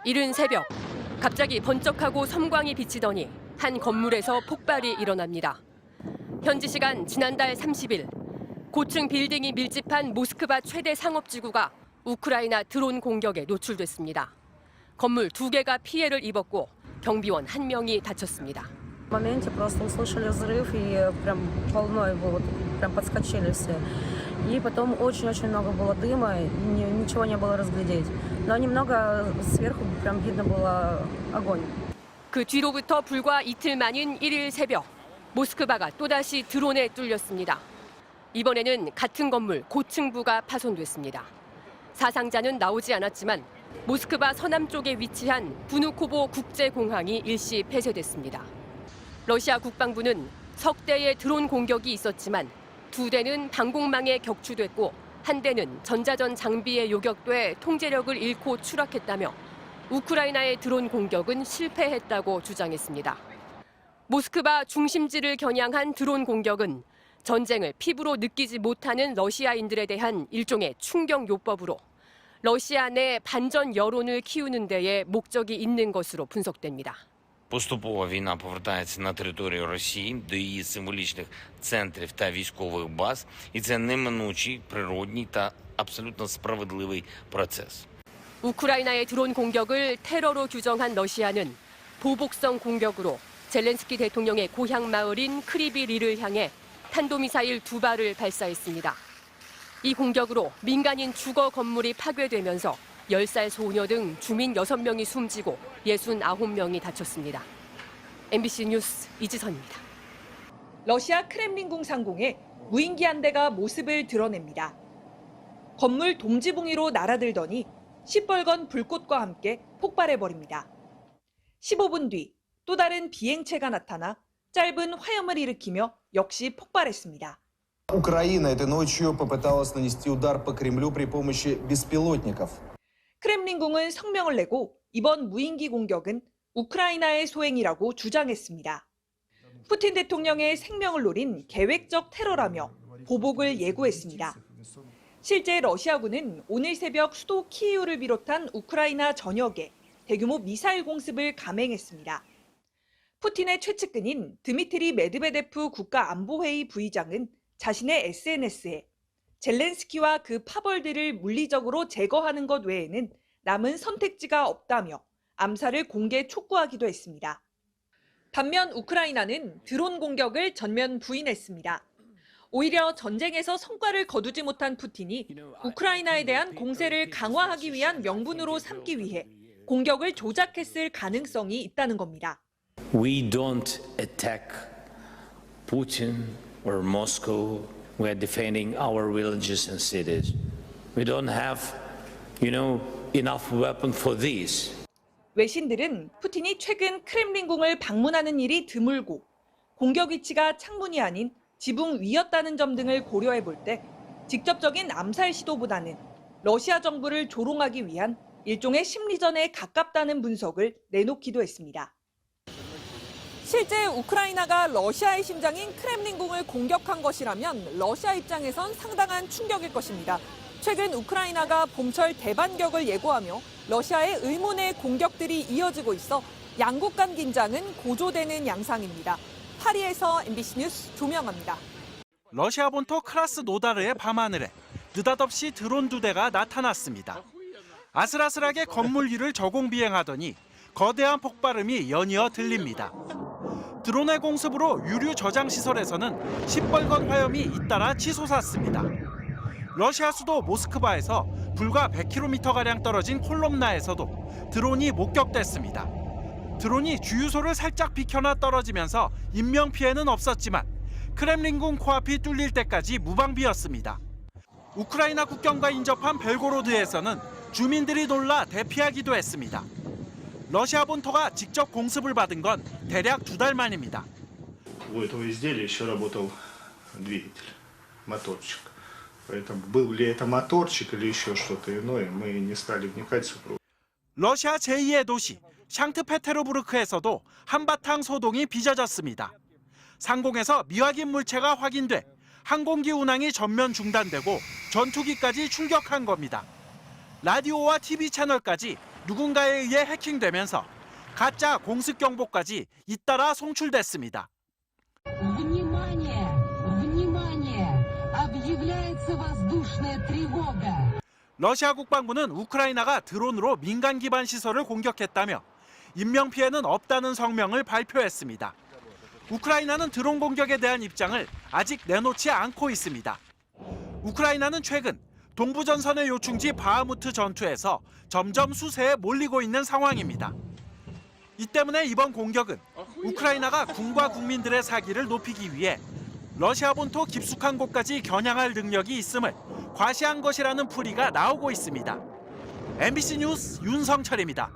이른 새벽, 갑자기 번쩍하고 섬광이 비치더니 한 건물에서 폭발이 일어납니다. 현지 시간 지난달 30일, 고층 빌딩이 밀집한 모스크바 최대 상업지구가 우크라이나 드론 공격에 노출됐습니다. 건물 2개가 피해를 입었고 경비원 1명이 다쳤습니다. В моменте просто услышали взрыв и прям волной было, прям подскочили все. И потом очень-очень много было дыма, и ничего не было разглядеть. Но немного сверху прям видно было огонь. 그 뒤로부터 불과 이틀 만인 1일 새벽, 모스크바가 또다시 드론에 뚫렸습니다. 이번에는 같은 건물 고층부가 파손됐습니다. 사상자는 나오지 않았지만 모스크바 서남 쪽에 위치한 부누코보 국제공항이 일시 폐쇄됐습니다. 러시아 국방부는 석 대의 드론 공격이 있었지만 2대는 방공망에 격추됐고 1대는 전자전 장비에 요격돼 통제력을 잃고 추락했다며 우크라이나의 드론 공격은 실패했다고 주장했습니다. 모스크바 중심지를 겨냥한 드론 공격은 전쟁을 피부로 느끼지 못하는 러시아인들에 대한 일종의 충격요법으로 러시아 내 반전 여론을 키우는 데에 목적이 있는 것으로 분석됩니다. Поступово війна повертається на територію Росії до її символічних центрів та військових баз, і це неминучий, природній та абсолютно справедливий процес. 우크라이나의 드론 공격을 테러로 규정한 러시아는 보복성 공격으로 젤렌스키 대통령의 고향 마을인 크리비리를 향해 탄도미사일 2발을 발사했습니다. 이 공격으로 민간인 주거 건물이 파괴되면서 10살 소녀 등 주민 6명이 숨지고 69명이 다쳤습니다. MBC 뉴스 이지선입니다. 러시아 크렘린궁 상공에 무인기 한 대가 모습을 드러냅니다. 건물 동지붕위로 날아들더니 시뻘건 불꽃과 함께 폭발해버립니다. 15분 뒤 또 다른 비행체가 나타나 짧은 화염을 일으키며 역시 폭발했습니다. Украина этой ночью попыталась нанести удар по Кремлю при помощи беспилотников. 크렘린궁은 성명을 내고 이번 무인기 공격은 우크라이나의 소행이라고 주장했습니다. 푸틴 대통령의 생명을 노린 계획적 테러라며 보복을 예고했습니다. 실제 러시아군은 오늘 새벽 수도 키이우를 비롯한 우크라이나 전역에 대규모 미사일 공습을 감행했습니다. 푸틴의 최측근인 드미트리 메드베데프 국가안보회의 부의장은 자신의 SNS에 젤렌스키와 그 파벌들을 물리적으로 제거하는 것 외에는 남은 선택지가 없다며 암살을 공개 촉구하기도 했습니다. 반면 우크라이나는 드론 공격을 전면 부인했습니다. 오히려 전쟁에서 성과를 거두지 못한 푸틴이 우크라이나에 대한 공세를 강화하기 위한 명분으로 삼기 위해 공격을 조작했을 가능성이 있다는 겁니다. We don't attack Putin or Moscow. We are defending our villages and cities. We don't have, enough weapon for this. 외신들은 푸틴이 최근 크렘린궁을 방문하는 일이 드물고 공격 위치가 창문이 아닌 지붕 위였다는 점 등을 고려해 볼 때 직접적인 암살 시도보다는 러시아 정부를 조롱하기 위한 일종의 심리전에 가깝다는 분석을 내놓기도 했습니다. 실제 우크라이나가 러시아의 심장인 크렘린궁을 공격한 것이라면 러시아 입장에선 상당한 충격일 것입니다. 최근 우크라이나가 봄철 대반격을 예고하며 러시아의 의문의 공격들이 이어지고 있어 양국 간 긴장은 고조되는 양상입니다. 파리에서 MBC 뉴스 조명합니다. 러시아 본토 크라스노다르의 밤하늘에 느닷없이 드론 2대가 나타났습니다. 아슬아슬하게 건물 위를 저공 비행하더니 거대한 폭발음이 연이어 들립니다. 드론의 공습으로 유류 저장 시설에서는 시뻘건 화염이 잇따라 치솟았습니다. 러시아 수도 모스크바에서 불과 100km가량 떨어진 콜롬나에서도 드론이 목격됐습니다. 드론이 주유소를 살짝 비켜나 떨어지면서 인명피해는 없었지만 크렘린궁 코앞이 뚫릴 때까지 무방비였습니다. 우크라이나 국경과 인접한 벨고로드에서는 주민들이 놀라 대피하기도 했습니다. 러시아 본토가 직접 공습을 받은 건 대략 2달 만입니다. У этого изделия еще работал двигатель, моторчик. Поэтому был ли это моторчик или еще что-то иное, мы не стали вникать в супругу. 러시아 제2의 도시 샹트페테르부르크에서도 한바탕 소동이 빚어졌습니다. 상공에서 미확인 물체가 확인돼 항공기 운항이 전면 중단되고 전투기까지 출격한 겁니다. 라디오와 TV 채널까지 누군가에 의해 해킹되면서 가짜 공습 경보까지 잇따라 송출됐습니다. Внимание! Внимание! Объявляется воздушная тревога. 러시아 국방부는 우크라이나가 드론으로 민간 기반 시설을 공격했다며 인명 피해는 없다는 성명을 발표했습니다. 우크라이나는 드론 공격에 대한 입장을 아직 내놓지 않고 있습니다. 우크라이나는 최근 동부전선의 요충지 바흐무트 전투에서 점점 수세에 몰리고 있는 상황입니다. 이 때문에 이번 공격은 우크라이나가 군과 국민들의 사기를 높이기 위해 러시아 본토 깊숙한 곳까지 겨냥할 능력이 있음을 과시한 것이라는 풀이가 나오고 있습니다. MBC 뉴스 윤성철입니다.